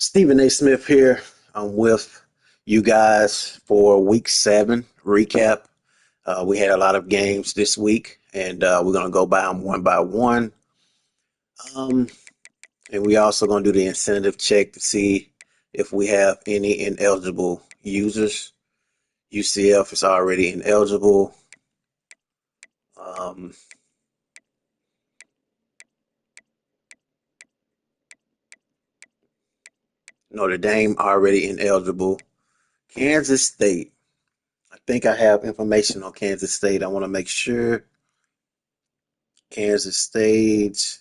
Stephen A. Smith here. I'm with you guys for week 7 recap. We had a lot of games this week, and we're going to go by them one by one. Um, and we also going to do the incentive check to see if we have any ineligible users. UCF is already ineligible. Um, Notre Dame already ineligible. Kansas State. I think I have information on Kansas State. I want to make sure. Kansas State.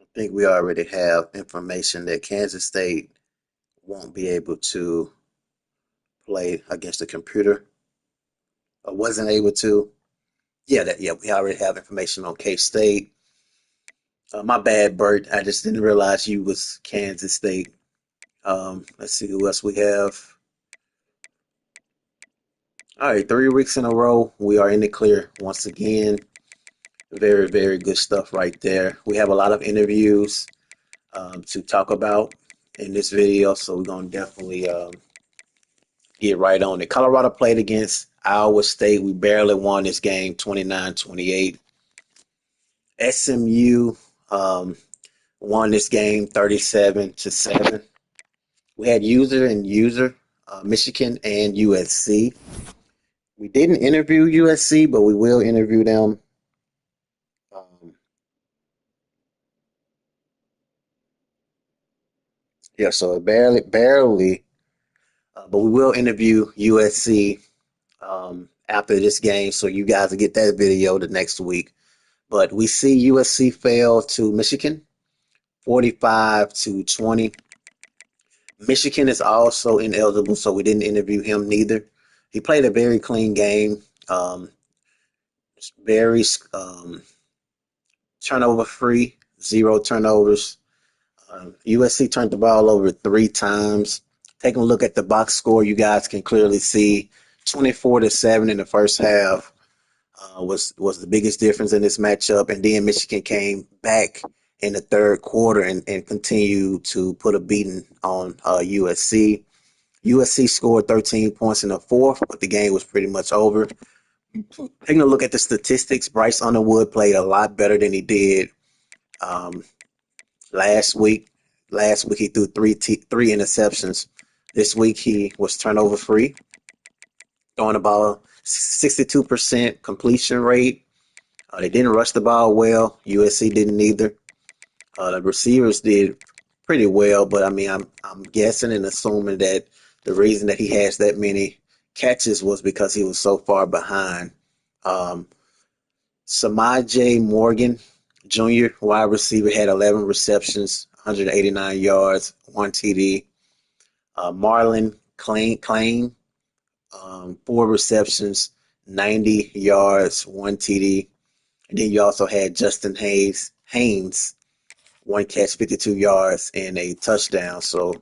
I think we already have information that Kansas State won't be able to play against the computer or wasn't able to. Yeah, we already have information on K State. My bad, Bert. I just didn't realize you was Kansas State. Let's see who else we have. All right, 3 weeks in a row, we are in the clear once again. Very, very good stuff right there. We have a lot of interviews to talk about in this video, so we're gonna definitely get right on it. Colorado played against Iowa State. We barely won this game 29-28. SMU um, won this game 37-7. We had user, Michigan and USC. We didn't interview USC, but we will interview them. Um, yeah, so barely, but we will interview USC after this game, so you guys will get that video the next week. But we see USC fail to Michigan, 45-20. Michigan is also ineligible, so we didn't interview him neither. He played a very clean game, um, very turnover free, zero turnovers. USC turned the ball over 3 times. Taking a look at the box score, you guys can clearly see 24-7 in the first half was the biggest difference in this matchup. And then Michigan came back in the third quarter and continued to put a beating on USC. USC scored 13 points in the fourth, but the game was pretty much over. Taking a look at the statistics, Bryce Underwood played a lot better than he did um, last week. Last week he threw three interceptions. This week he was turnover free, throwing the ball 62% completion rate. They didn't rush the ball well. USC didn't either. The receivers did pretty well, but I mean, I'm guessing and assuming that the reason that he has that many catches was because he was so far behind. Um, Samaj J. Morgan, junior wide receiver, had 11 receptions, 189 yards, one TD. Marlon Klein, 4 receptions, 90 yards, one TD. And then you also had Justin Haynes, one catch, 52 yards, and a touchdown. So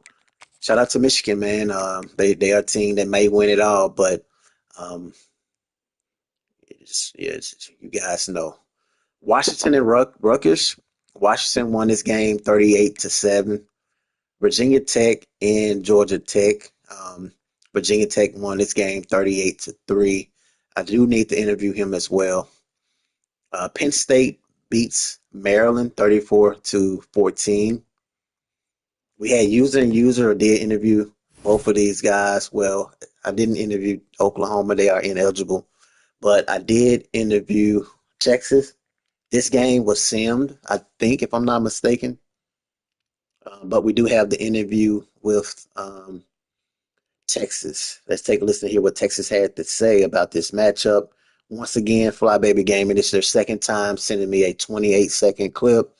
shout out to Michigan, man. They are a team that may win it all, but um, you guys know. Washington and Rutgers. Washington won this game 38-7. Virginia Tech and Georgia Tech. Virginia Tech won this game 38-3. I do need to interview him as well. Penn State beats Maryland 34-14. We had user did interview both of these guys. Well, I didn't interview Oklahoma; they are ineligible. But I did interview Texas. This game was simmed, I think, if I'm not mistaken. But we do have the interview with Texas. Let's take a listen to hear what Texas had to say about this matchup. Once again, Flybaby Gaming, this is their second time sending me a 28-second clip.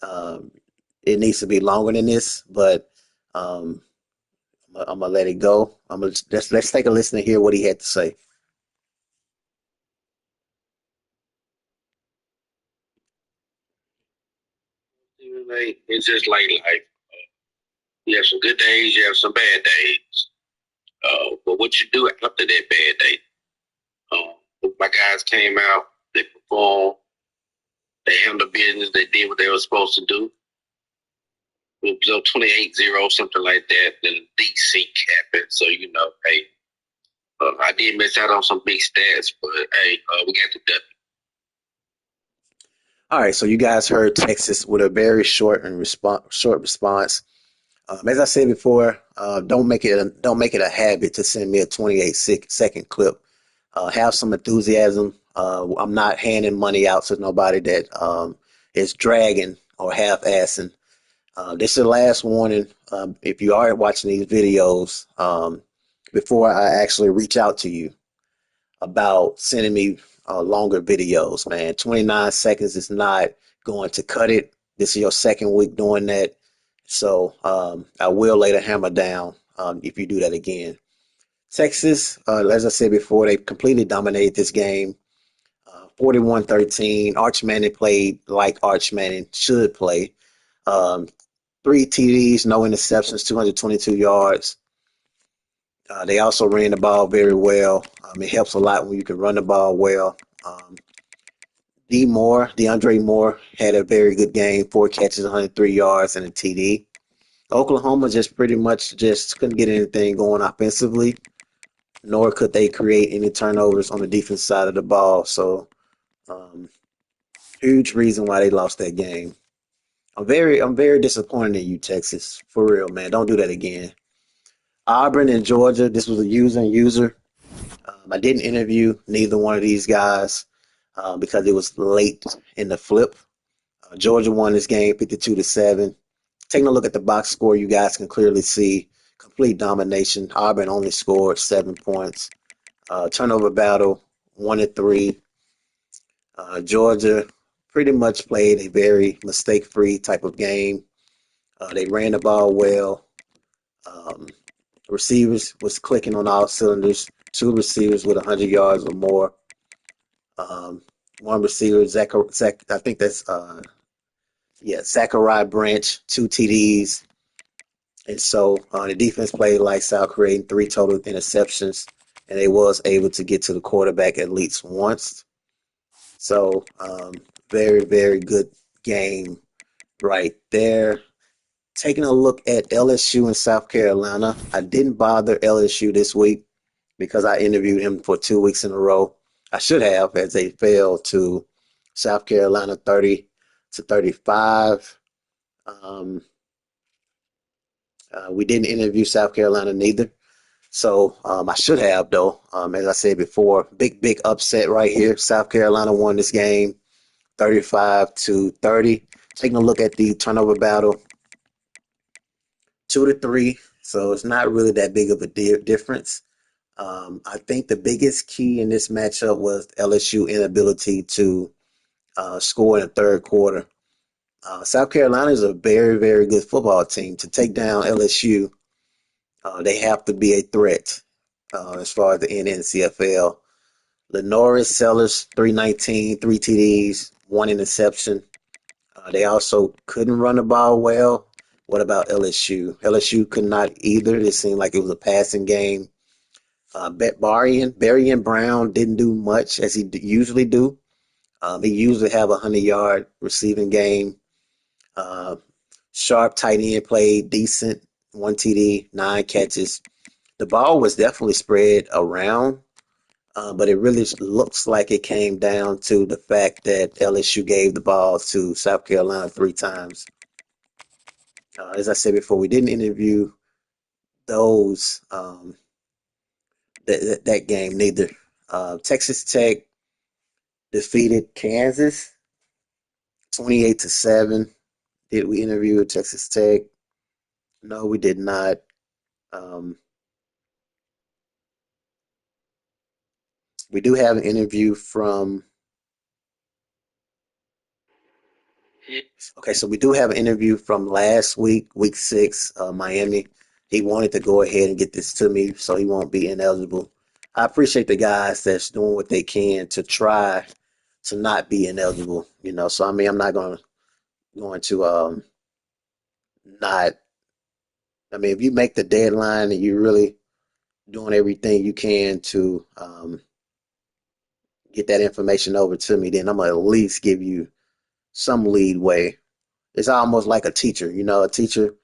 Um, it needs to be longer than this, but um, I'm gonna let it go. Let's take a listen to hear what he had to say. It's just like life. You have some good days, you have some bad days. But what you do after that bad day? My guys came out, they performed, They handled business. They did what they were supposed to do. It was 28-0, something like that. Then DC happened. So, hey, I did miss out on some big stats, but hey, we got the W. All right, so you guys heard Texas with a very short response. As I said before, don't make it a habit to send me a 28-second clip. Have some enthusiasm. I'm not handing money out to nobody that is dragging or half-assing. This is the last warning. If you are watching these videos, before I actually reach out to you about sending me longer videos, man. 29 seconds is not going to cut it. This is your second week doing that. So I will lay the hammer down if you do that again. Texas, as I said before, they completely dominated this game. 41-13. Arch Manning played like Arch Manning should play. Um, three TDs, no interceptions, 222 yards. They also ran the ball very well. It helps a lot when you can run the ball well. Um, DeAndre Moore had a very good game, 4 catches, 103 yards, and a TD. Oklahoma just pretty much just couldn't get anything going offensively, nor could they create any turnovers on the defense side of the ball. So, um, huge reason why they lost that game. I'm very disappointed in you, Texas. For real, man. Don't do that again. Auburn and Georgia, this was a user and user. I didn't interview neither one of these guys because it was late in the flip. Georgia won this game 52-7. Taking a look at the box score, you guys can clearly see complete domination. Auburn only scored 7 points. Turnover battle 1-3. Georgia pretty much played a very mistake-free type of game. They ran the ball well. Um, Receivers was clicking on all cylinders. Two receivers with 100 yards or more. Um, One receiver, I think that's Zachariah Branch, two TDs. And so the defense played lights out, creating three total interceptions, and they was able to get to the quarterback at least once. So very, very good game right there. Taking a look at LSU and South Carolina, I didn't bother LSU this week because I interviewed him for 2 weeks in a row. I should have, as they fell to South Carolina 30-35. Um, we didn't interview South Carolina neither. So I should have, though. As I said before, big upset right here. South Carolina won this game 35-30. Taking a look at the turnover battle, 2-3. So it's not really that big of a difference. I think the biggest key in this matchup was LSU inability to score in the third quarter. South Carolina is a very, very good football team. To take down LSU, they have to be a threat as far as the NCFL. Lenoris Sellers, 319, three TDs, one interception. They also couldn't run the ball well. What about LSU? LSU could not either. It seemed like it was a passing game. Barian Brown didn't do much as he usually do. He usually have a 100-yard receiving game. Uh, Sharp tight end played decent, one TD, 9 catches. The ball was definitely spread around, but it really looks like it came down to the fact that LSU gave the ball to South Carolina 3 times. As I said before, we didn't interview those that game neither. Texas Tech defeated Kansas 28-7. Did we interview Texas Tech? No, we did not. Um, we do have an interview from. Okay, so we do have an interview from last week, week 6, Miami. He wanted to go ahead and get this to me, so he won't be ineligible. I appreciate the guys that's doing what they can to try to not be ineligible. So I mean, I'm not going to not. I mean, if you make the deadline and you really doing everything you can to get that information over to me, then I'm gonna at least give you some lead way. It's almost like a teacher. A teacher,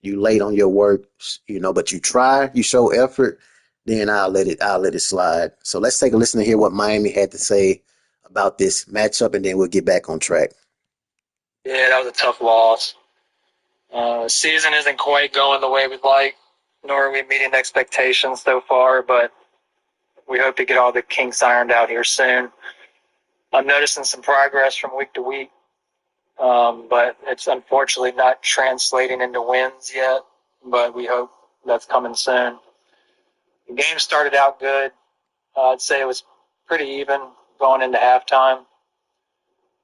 you late on your work, but you try, you show effort, then I'll let it slide. So let's take a listen to hear what Miami had to say about this matchup, and then we'll get back on track. Yeah, that was a tough loss. Season isn't quite going the way we'd like, nor are we meeting expectations so far, but we hope to get all the kinks ironed out here soon. I'm noticing some progress from week to week, but it's unfortunately not translating into wins yet, but we hope that's coming soon. The game started out good. I'd say it was pretty even going into halftime.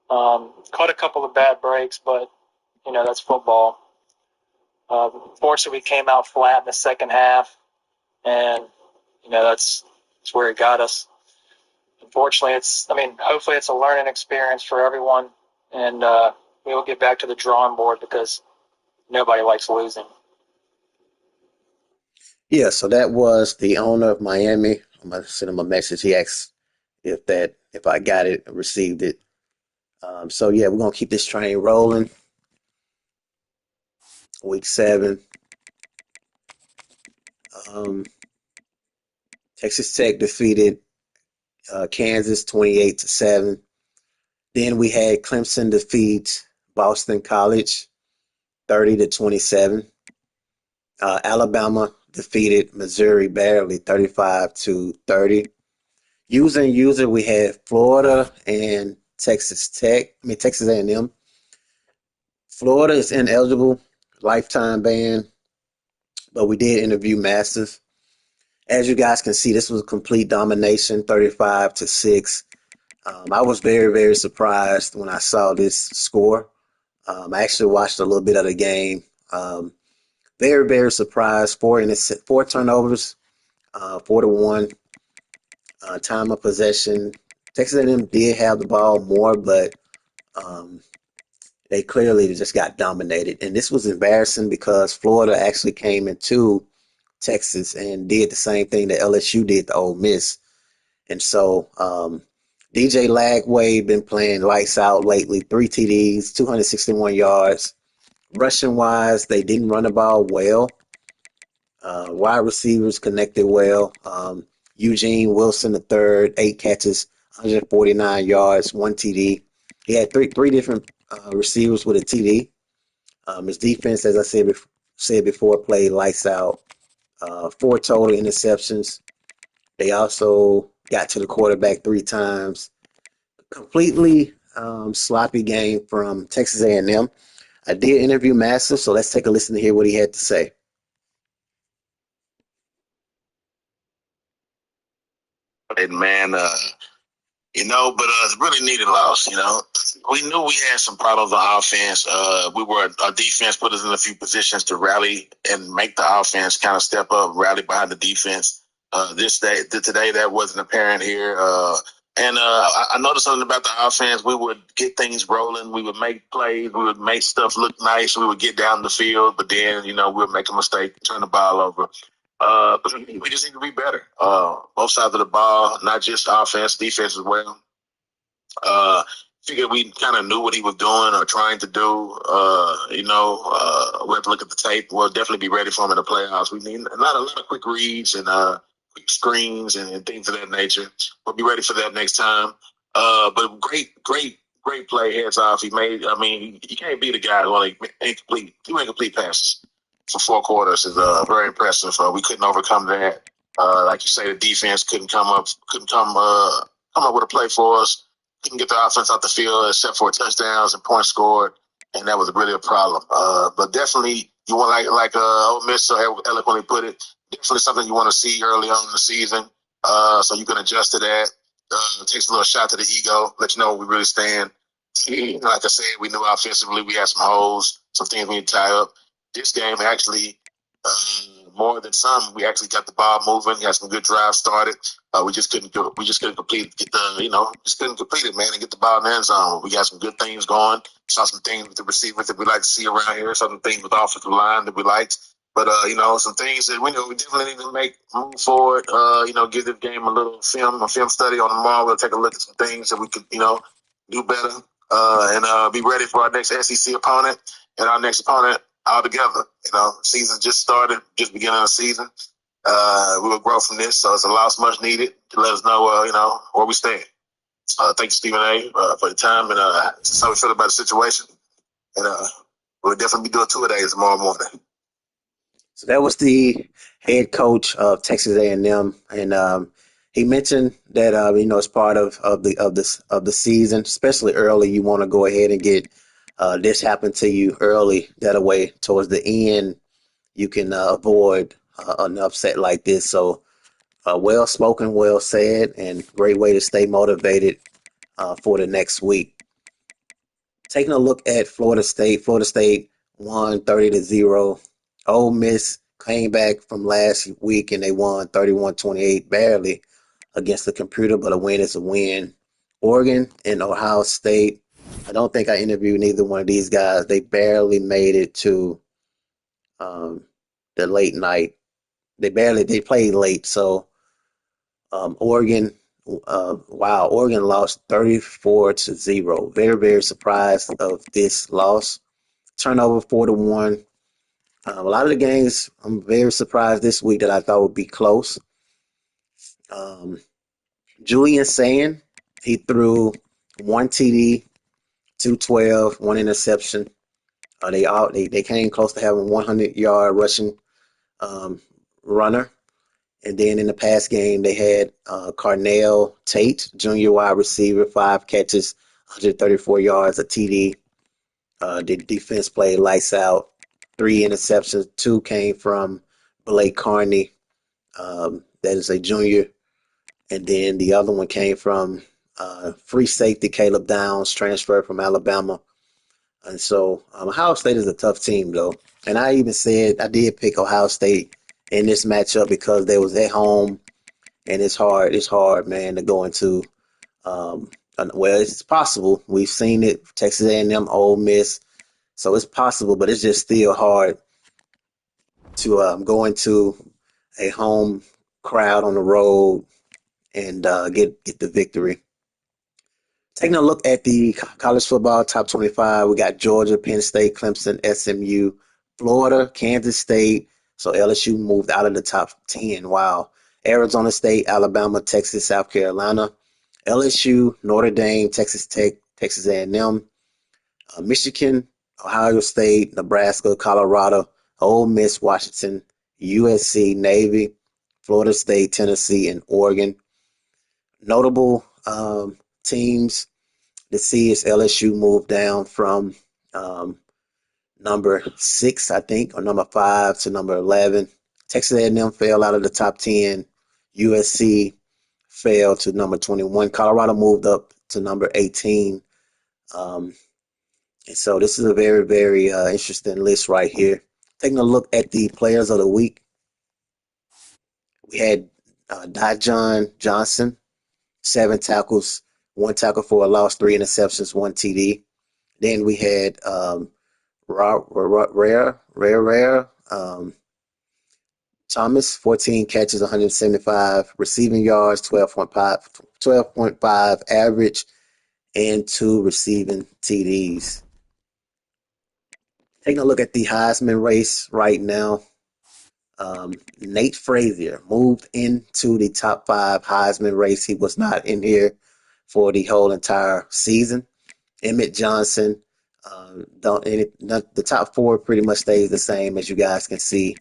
Caught a couple of bad breaks, but, that's football. Fortunately, we came out flat in the second half, and, that's where it got us. Unfortunately, hopefully it's a learning experience for everyone, and we will get back to the drawing board because nobody likes losing. Yeah, so that was the owner of Miami. I'm gonna send him a message. He asked if I got it, received it. So yeah, we're gonna keep this train rolling. Week 7. Um, Texas Tech defeated Kansas 28-7. Then we had Clemson defeat Boston College 30-27. Alabama defeated Missouri barely 35-30. User, we had Florida and Texas Tech. Texas A&M. Florida is ineligible, lifetime ban, but we did interview Masters. As you guys can see, this was a complete domination, 35-6. I was very, very surprised when I saw this score. I actually watched a little bit of the game. Very, very surprised. Four turnovers, 4-1. Time of possession. Texas A&M did have the ball more, but um, they clearly just got dominated. And this was embarrassing because Florida actually came into Texas and did the same thing that LSU did to Ole Miss. And so DJ Lagway been playing lights out lately. 3 TDs, 261 yards. Rushing wise, they didn't run the ball well. Wide receivers connected well. Eugene Wilson the third, 8 catches, 149 yards, 1 TD. He had three different receivers with a TD. His defense, as I said before, played lights out. 4 total interceptions. They also got to the quarterback 3 times. Completely sloppy game from Texas A&M. I did interview Master, so let's take a listen to hear what he had to say. And man, but it's really needed loss. We knew we had some problems on offense. Our defense put us in a few positions to rally and make the offense kind of step up, rally behind the defense. Today, that wasn't apparent here. I noticed something about the offense. We would get things rolling. We would make plays. We would make stuff look nice. We would get down the field, but then, we would make a mistake, turn the ball over. We just need to be better. Both sides of the ball, not just offense, defense as well. Figured we kind of knew what he was doing or trying to do. We have to look at the tape. We'll definitely be ready for him in the playoffs. We need a lot of quick reads and quick screens and things of that nature. We'll be ready for that next time. But great play. Heads off. You can't beat a guy who only incomplete passes for 4 quarters is very impressive. We couldn't overcome that. Like you say, the defense couldn't come up with a play for us. Couldn't get the offense out the field except for touchdowns and points scored, and that was really a problem. But definitely, you want like Ole Miss so eloquently put it, definitely something you want to see early on in the season, so you can adjust to that. It takes a little shot to the ego, let you know where we really stand. Like I said, we knew offensively we had some holes, some things we need to tie up. This game actually, more than some, we actually got the ball moving. Got some good drives started. We just couldn't complete just couldn't complete it, man, and get the ball in the end zone. We got some good things going. Saw some things with the receivers that we like to see around here. Some things with the offensive line that we liked. But some things that we definitely need to move forward. Give this game a film study on tomorrow. We'll take a look at some things that we could do better. and be ready for our next SEC opponent and our next opponent all together. Season just started, just beginning of the season. We will grow from this, so it's a loss much needed to let us know, where we stand. Thank you, Stephen A, for the time and how we feel about the situation. And we'll definitely be doing 2-a-days tomorrow morning. So that was the head coach of Texas A&M, and he mentioned that it's part of the season, especially early. You want to go ahead and get this happen to you early. That way, towards the end, you can avoid an upset like this. So, well spoken, well said, and great way to stay motivated for the next week. Taking a look at Florida State. Florida State won 30-0. Ole Miss came back from last week and they won 31-28, barely against the computer, but a win is a win. Oregon and Ohio State. I don't think I interviewed neither one of these guys. They barely made it to um, the late night. They played late. So Oregon, wow, Oregon lost 34-0. Very, very surprised of this loss. Turnover 4-1. A lot of the games, I'm very surprised this week that I thought would be close. Um, Julian Sand, he threw one TD, 212, one interception. They came close to having 100-yard rushing um, runner. And then in the past game, they had Carnell Tate, junior wide receiver, 5 catches, 134 yards, a TD. The defense played lights out. 3 interceptions. 2 came from Blake Carney, that is a junior. And then the other one came from free safety Caleb Downs, transferred from Alabama. And so Ohio State is a tough team, though. And I even said I did pick Ohio State in this matchup because they was at home, and it's hard. It's hard, man, to go into. Well, it's possible. We've seen it. Texas A&M, Ole Miss. So it's possible, but it's just still hard to go into a home crowd on the road and get the victory. Taking a look at the college football top 25, we got Georgia, Penn State, Clemson, SMU, Florida, Kansas State. So LSU moved out of the top 10. Wow. Arizona State, Alabama, Texas, South Carolina, LSU, Notre Dame, Texas Tech, Texas A&M, Michigan, Ohio State, Nebraska, Colorado, Ole Miss, Washington, USC, Navy, Florida State, Tennessee, and Oregon. Notable teams to see is LSU moved down from um, number 6, I think, or number 5 to number 11. Texas A&M fell out of the top 10. USC fell to number 21. Colorado moved up to number 18. Um, and so this is a very, very interesting list right here. Taking a look at the players of the week, we had Dijon Johnson, 7 tackles, 1 tackle for a loss, 3 interceptions, 1 TD. Then we had Rare Thomas, 14 catches, 175 receiving yards, 12.5 average, and 2 receiving TDs. Taking a look at the Heisman race right now, Nate Frazier moved into the top 5 Heisman race. He was not in here for the whole entire season. Emmett Johnson, the top 4 pretty much stays the same, as you guys can see.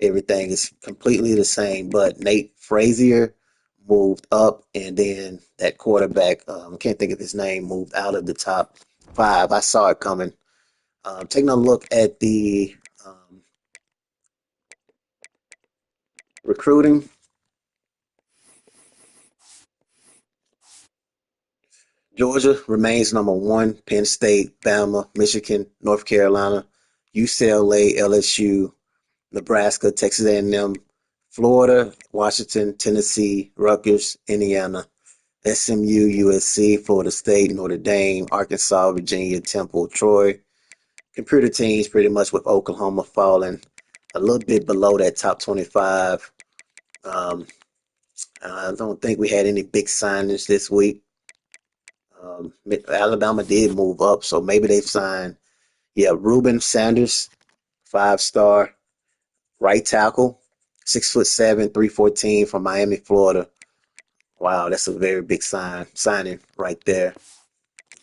Everything is completely the same, but Nate Frazier moved up, and then that quarterback, I can't think of his name, moved out of the top 5. I saw it coming. Taking a look at the recruiting, Georgia remains number 1. Penn State, Bama, Michigan, North Carolina, UCLA, LSU, Nebraska, Texas A&M, Florida, Washington, Tennessee, Rutgers, Indiana, SMU, USC, Florida State, Notre Dame, Arkansas, Virginia, Temple, Troy. Computer teams pretty much with Oklahoma falling a little bit below that top 25. I don't think we had any big signings this week. Alabama did move up, so maybe they've signed. Yeah, Reuben Sanders, 5-star right tackle, 6'7", 314 from Miami, Florida. Wow, that's a very big signing right there.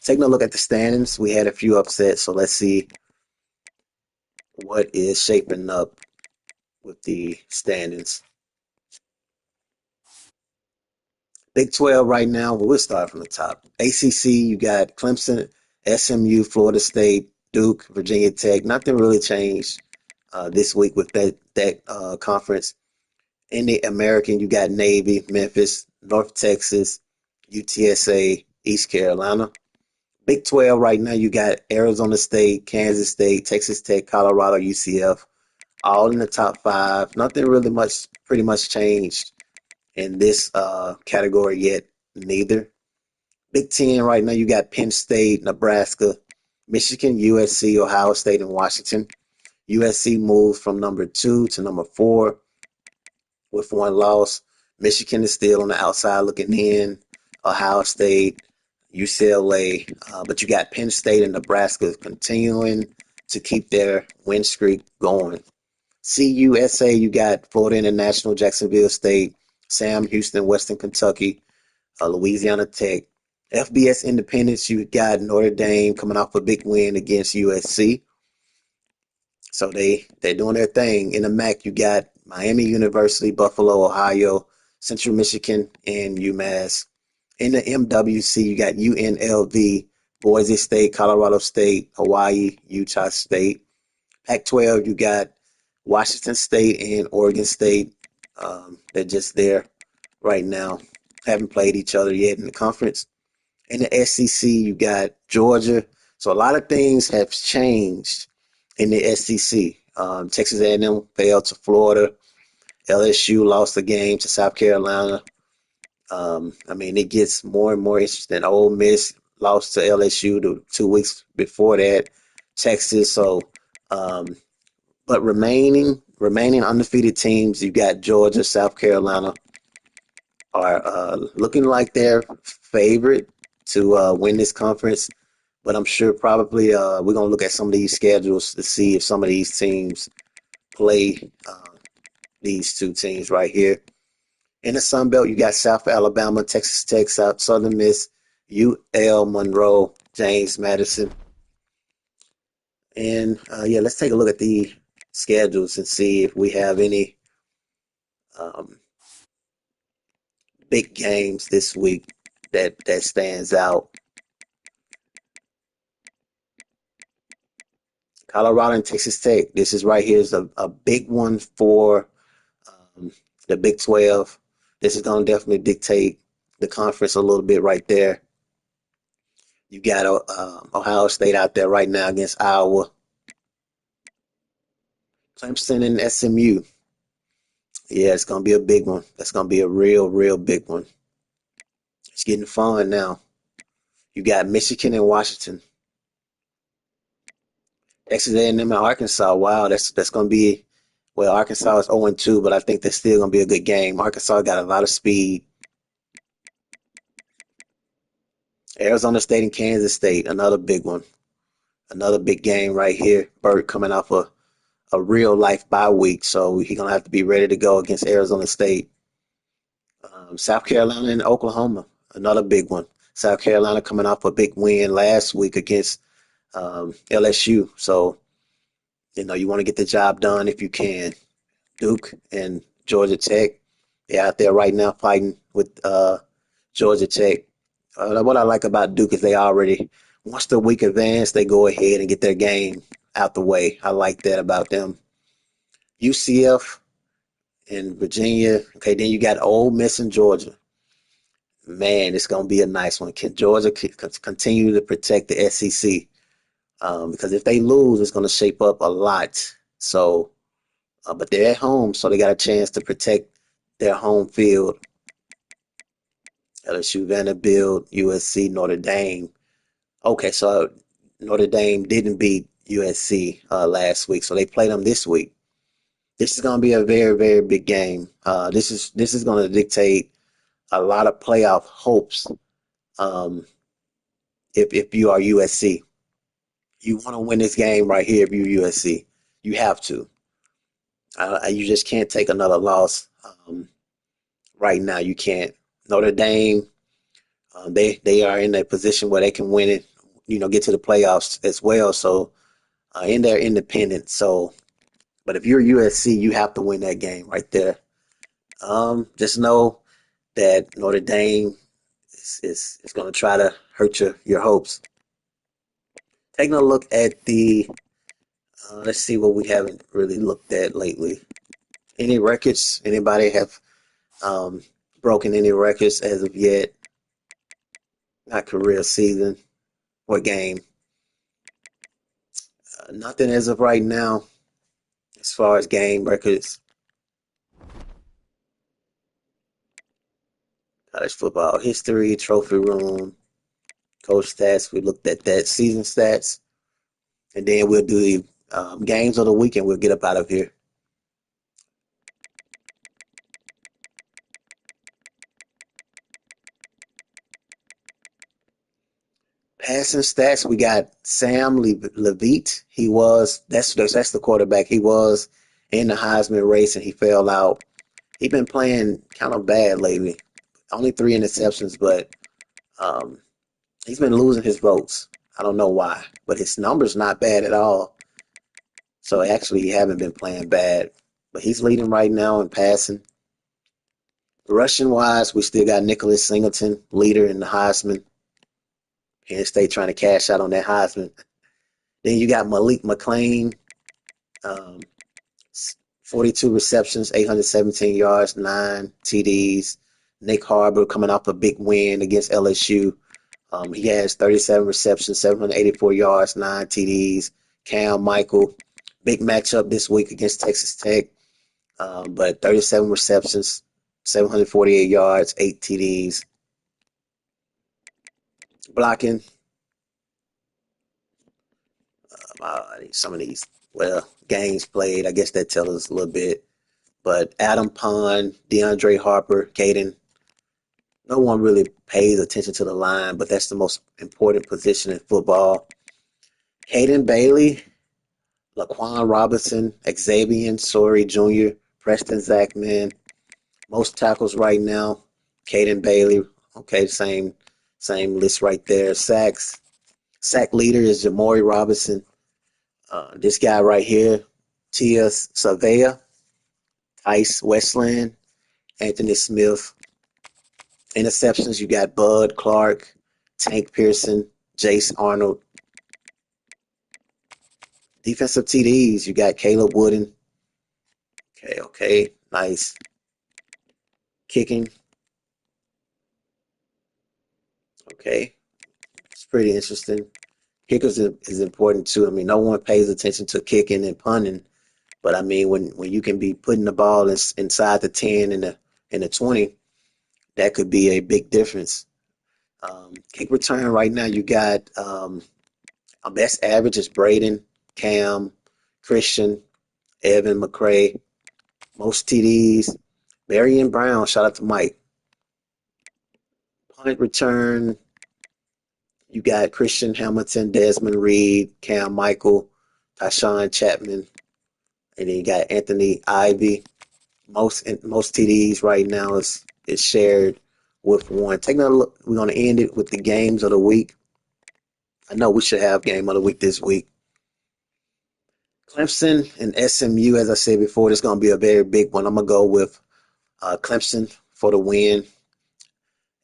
Taking a look at the standings, we had a few upsets, so let's see what is shaping up with the standings. Big 12 right now, well, we'll start from the top. ACC, you got Clemson, SMU, Florida State, Duke, Virginia Tech. Nothing really changed this week with that conference. In the American, you got Navy, Memphis, North Texas, UTSA, East Carolina. Big 12 right now, you got Arizona State, Kansas State, Texas Tech, Colorado, UCF, all in the top five. Nothing really pretty much changed in this category yet, neither. Big 10 right now, you got Penn State, Nebraska, Michigan, USC, Ohio State, and Washington. USC moved from number 2 to number 4 with one loss. Michigan is still on the outside looking in. Ohio State, UCLA, but you got Penn State and Nebraska continuing to keep their win streak going. CUSA, you got Florida International, Jacksonville State, Sam Houston, Western Kentucky, Louisiana Tech. FBS Independence, you got Notre Dame coming off a big win against USC. So they're doing their thing. In the MAC, you got Miami University, Buffalo, Ohio, Central Michigan, and UMass. In the MWC, you got UNLV, Boise State, Colorado State, Hawaii, Utah State. Pac-12, you got Washington State and Oregon State. They're just there right now. Haven't played each other yet in the conference. In the SEC, you got Georgia. So a lot of things have changed in the SEC. Texas A&M fell to Florida. LSU lost the game to South Carolina. I mean, it gets more and more interesting. Ole Miss lost to LSU 2 weeks before that. Texas. So, but remaining undefeated teams, you got Georgia, South Carolina are looking like they're favorite to win this conference. But I'm sure probably we're going to look at some of these schedules to see if some of these teams play these two teams right here. In the Sun Belt, you got South Alabama, Texas Tech, Southern Miss, UL Monroe, James Madison. And yeah, let's take a look at the schedules and see if we have any um, big games this week that stands out. Colorado and Texas Tech. This is right here is a big one for um, the Big 12. This is going to definitely dictate the conference a little bit right there. You got Ohio State out there right now against Iowa. Clemson and SMU. Yeah, it's going to be a big one. That's going to be a real, real big one. It's getting fun now. You got Michigan and Washington. Texas A&M and Arkansas. Wow, that's going to be, well, Arkansas is 0-2, but I think that's still going to be a good game. Arkansas got a lot of speed. Arizona State and Kansas State, another big one. Another big game right here. Burt coming off a real life bye week, so he's going to have to be ready to go against Arizona State. South Carolina and Oklahoma, another big one. South Carolina coming off a big win last week against LSU. So, you want to get the job done if you can. Duke and Georgia Tech, they're out there right now fighting with Georgia Tech. What I like about Duke is they already, once the week advanced, they go ahead and get their game out the way. I like that about them. UCF and Virginia. Okay, then you got Ole Miss and Georgia. Man, it's going to be a nice one. Can Georgia continue to protect the SEC? Because if they lose, it's going to shape up a lot. So, but they're at home, so they got a chance to protect their home field. LSU, Vanderbilt, USC, Notre Dame. Okay, so Notre Dame didn't beat USC last week, so they played them this week. This is going to be a very, very big game. This is going to dictate a lot of playoff hopes. Um, if you are USC. You want to win this game right here if you're USC. You have to. You just can't take another loss right now. You can't. Notre Dame, they are in a position where they can win it, get to the playoffs as well. So in their independent. So, but if you're USC, you have to win that game right there. Just know that Notre Dame is going to try to hurt your hopes. Taking a look at let's see what we haven't really looked at lately. Any records? Anybody have um, broken any records as of yet? Not career season. What game? Nothing as of right now as far as game records. College football history, trophy room, coach stats. We looked at that, season stats, and then we'll do the games of the week and we'll get up out of here. Passing stats, we got Sam Levitt. That's the quarterback. He was in the Heisman race and he fell out. He's been playing kind of bad lately. Only 3 interceptions, but um, he's been losing his votes. I don't know why, but his number's not bad at all. So actually, he haven't been playing bad, but he's leading right now in passing. Rushing wise, we still got Nicholas Singleton, leader in the Heisman. Penn State trying to cash out on that Heisman. Then you got Malik McLean, um, 42 receptions, 817 yards, 9 TDs. Nick Harbor coming off a big win against LSU. He has 37 receptions, 784 yards, 9 TDs. Cam Michael, big matchup this week against Texas Tech, but 37 receptions, 748 yards, 8 TDs. Blocking, some of these, games played, I guess that tells us a little bit. But Adam Pond, DeAndre Harper, Caden, no one really pays attention to the line, but that's the most important position in football. Caden Bailey, Laquan Robinson, Xavier Sorey Jr., Preston Zachman, most tackles right now. Caden Bailey, okay, same list right there. Sack leader is Jamori Robinson. This guy right here, Tia Savea, Ice Westland, Anthony Smith. Interceptions, you got Bud Clark, Tank Pearson, Jace Arnold. Defensive TDs, you got Caleb Wooden. Okay, nice. Kicking, okay, it's pretty interesting. Kickers is important too. I mean, no one pays attention to kicking and punting, but I mean, when you can be putting the ball inside the 10 and the 20, that could be a big difference. Kick return right now, you got our best average is Braden, Cam, Christian, Evan McCray. Most TDs, Barry and Brown. Shout out to Mike. Punt return, you got Christian Hamilton, Desmond Reed, Cam Michael, Tyshawn Chapman, and then you got Anthony Ivy. Most TDs right now is shared with one. Taking a look, we're going to end it with the games of the week. I know we should have game of the week this week. Clemson and SMU, as I said before, this is going to be a very big one. I'm going to go with Clemson for the win.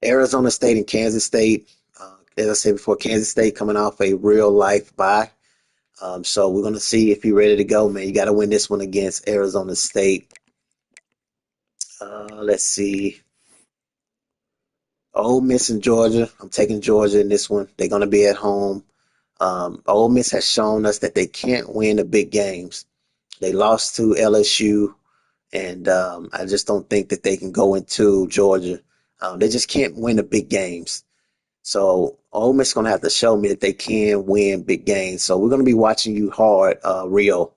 Arizona State and Kansas State. As I said before, Kansas State coming off a real life bye. So we're going to see if you're ready to go, man. You got to win this one against Arizona State. Let's see. Ole Miss and Georgia. I'm taking Georgia in this one. They're going to be at home. Ole Miss has shown us that they can't win the big games. They lost to LSU, and I just don't think that they can go into Georgia. They just can't win the big games. So Ole Miss is going to have to show me that they can win big games. So we're going to be watching you hard, Rio.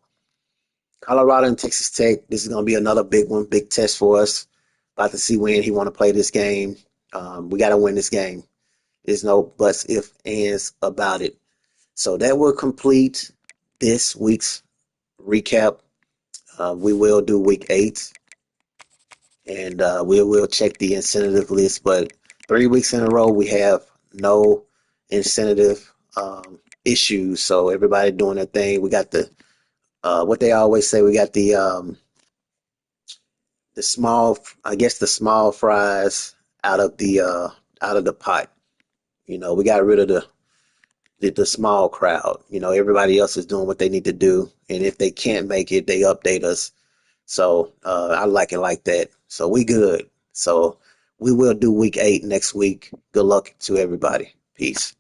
Colorado and Texas Tech. This is going to be another big one, big test for us. About to see when he want to play this game. We got to win this game. There's no buts, if, ands about it. So that will complete this week's recap. We will do week 8, and we will check the incentive list. But 3 weeks in a row, we have no incentive issues. So everybody doing their thing. We got the what they always say. We got the small, I guess the small fries out of the pot. We got rid of the small crowd. Everybody else is doing what they need to do, and if they can't make it, they update us. So I like it like that. So we good. So we will do week 8 next week. Good luck to everybody. Peace.